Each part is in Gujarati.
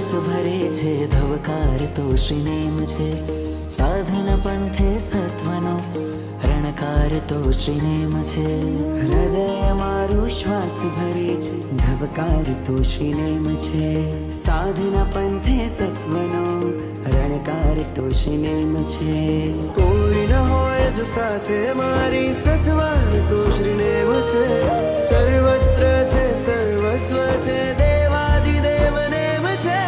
શ્વાસ ભરે છે ધબકાર તો શ્રીનેમ છે. સાધન પંથે સત્વનો રણકાર તો શ્રીનેમ છે. હૃદય મારું શ્વાસ ભરે છે ધબકાર તો શ્રીનેમ છે. સાધન પંથે સત્વનો રણકાર તો શ્રીનેમ છે. કોઈ ન હોય જો સાથે મારી સત્વાર તો શ્રીનેમ છે. સર્વત્ર છે સર્વસ્વ છે દેવાધિદેવ નેમ છે.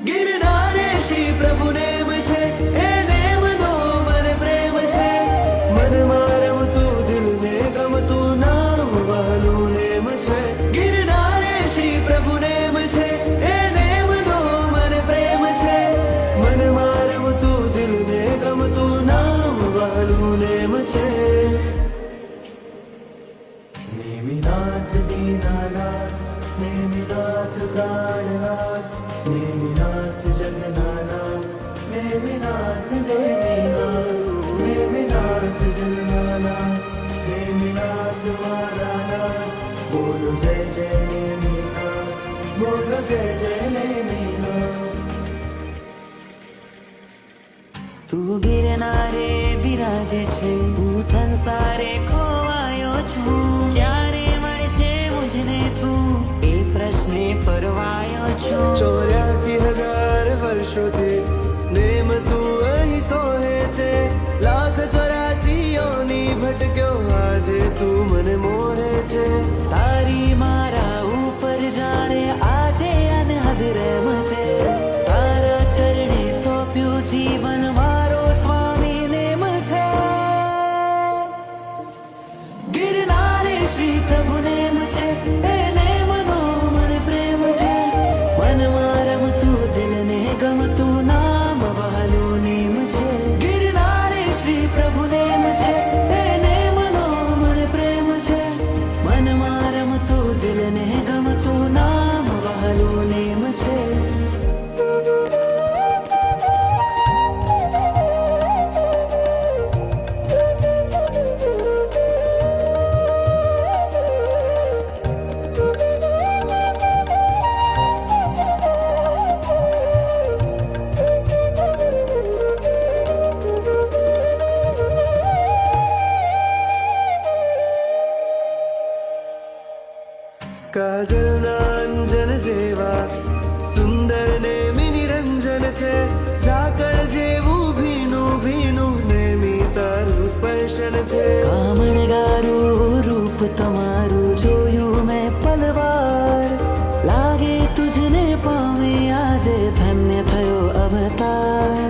ગિરનારે શ્રી પ્રભુ નેમ છે એ નેમનો મને પ્રેમ છે. મનમાં રમતું દિલને ગમતું નામ વહાલું નેમ છે. ગિરનારે શ્રી પ્રભુ નેમ છે એ નેમનો મને પ્રેમ છે. મનમાં રમતું દિલને ગમતું નામ વહાલું નેમ છે. નેમિનાથ દીનાનાથ નેમિનાથ પ્રાણનાથ નેમિનાથ જગન્નાથ નેમિનાથ નેમિનાથ નેમિનાથ જગન્નાથ નેમિનાથ મારાનાથ. બોલો જય જય નેમિનાથ બોલો જય જય નેમિનાથ. તું ગિરનારે બિરાજે છે હું સંસારે ખોવાયો છું. ક્યારે મળશે મુझને તું એ પ્રશ્ને પરવાયો છું. 84,000 વર્ષોથી નેમ તું અહીં સોહે છે. 1,84,000 યોની ભટક્યો આજે તું મને મોહે છે. તારી મારા ઉપર જાણે આજે અનહદ રહેમ છે. તારા ચરણે સોંપ્યું જીવન મારો સ્વામી નેમ છે. ગિરનારે શ્રી પ્રભુ નેમ છે એ નેમનો મને પ્રેમ છે. મનમાં રમતું દિલને ગમતું નામ વહાલું નેમ છે. ગિરનારે શ્રી પ્રભુ નેમ છે એ નેમનો મને પ્રેમ છે. મનમાં રમતું દિલને ગમતું નામ વહાલું નેમ છે. કાજલના અંજન જેવા સુંદર નેમી નિરંજન છે. ઝાકળ જેવું ભીનું ભીનું નેમી તારું સ્પર્શન છે. કામણગારું રૂપ તમારું જોયું મેં પલવાર. લાગે તુજને પામે આજે ધન્ય થયો અવતાર.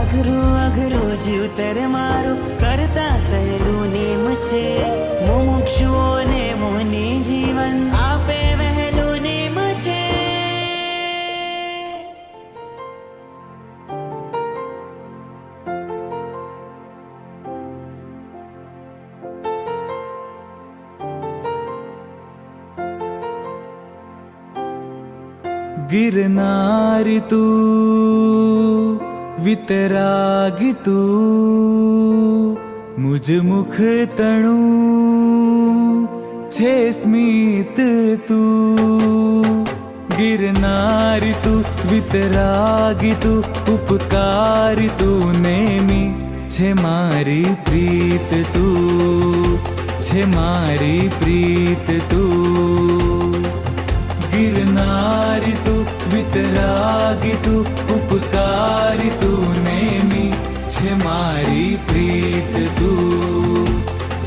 અઘરું અઘરું જીવતર મારું કરતા સહેલું નેમ છે. મુમુક્ષુઓને મોને જીવન આપે વહેલું નેમ છે. गिरनारी तू वितरागी तू मुझ मुख तणु छे स्मित तू. गिरनारी तू वितरागी तू उपकारी तू नेमी छे मारी प्रीत तू छे मारी प्रीत तू. गिरनारी तू वितरागी तू उपकारी तू नेमी छे मारी प्रीत तू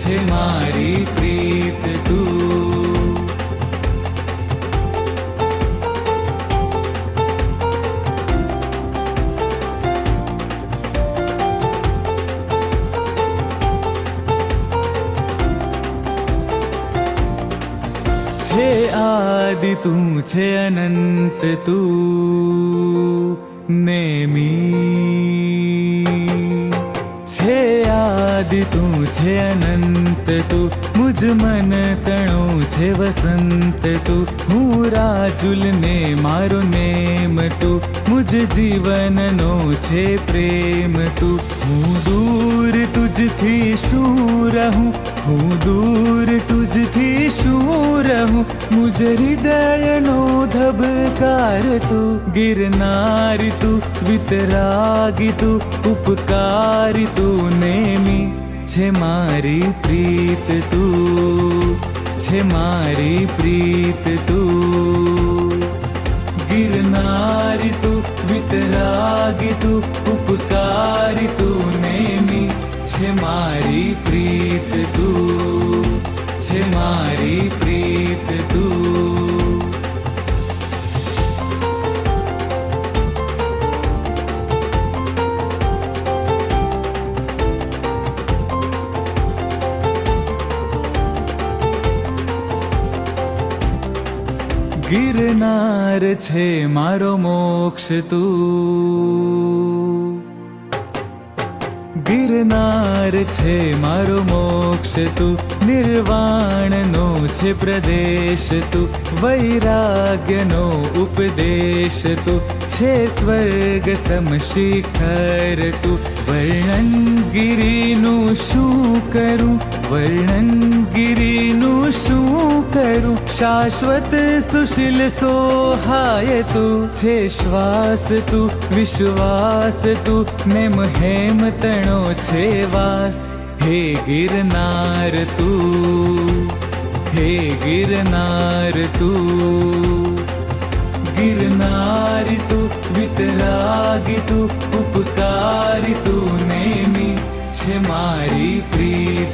छे मारी प्रीत तू. छे आदि तू छे अनंत तू नेमी. छे आदि तू छे છે અનંત તું, મુજ મન તણો છે વસંત તું. હું રાજુલને મારો નેમ તું, મુજ જીવનનો છે પ્રેમ તું. હું દૂર તુજથી શું રહું, હું દૂર તુજથી શું રહું, મુજ હૃદયનો ધબકાર તું. ગિરનારી તું, વિતરાગી તું, ઉપકારી તું, નેમી છે મારી પ્રીત તું, છે મારી પ્રીત તું. ગિરનારી તું, વિતરાગી તું, ઉપકારી તું, નેમી છે મારી પ્રીત તું, છે મારી પ્રીત તું. ગિરનાર છે મારો મોક્ષ તું, ગિરનાર છે મારો મોક્ષ તું. નિર્વાણનો છે પ્રદેશ તું, વૈરાગ્યનો ઉપદેશ તું. છે સ્વર્ગ સમ શિખર તું. વર્ણન ગિરિનું શું કરું, વર્ણન ગિરિનું શું કરું. શાશ્વત સુશીલ સોહાય તું, છે શ્વાસ તું, વિશ્વાસ તું, નેમ હેમ તણો છે વાસ. હે ગિરનાર તું, હે ગિરનાર તું. ગિરનારી તું, વિતરાગી તું, ઉપકારી તું, નેમી છે મારી પ્રીત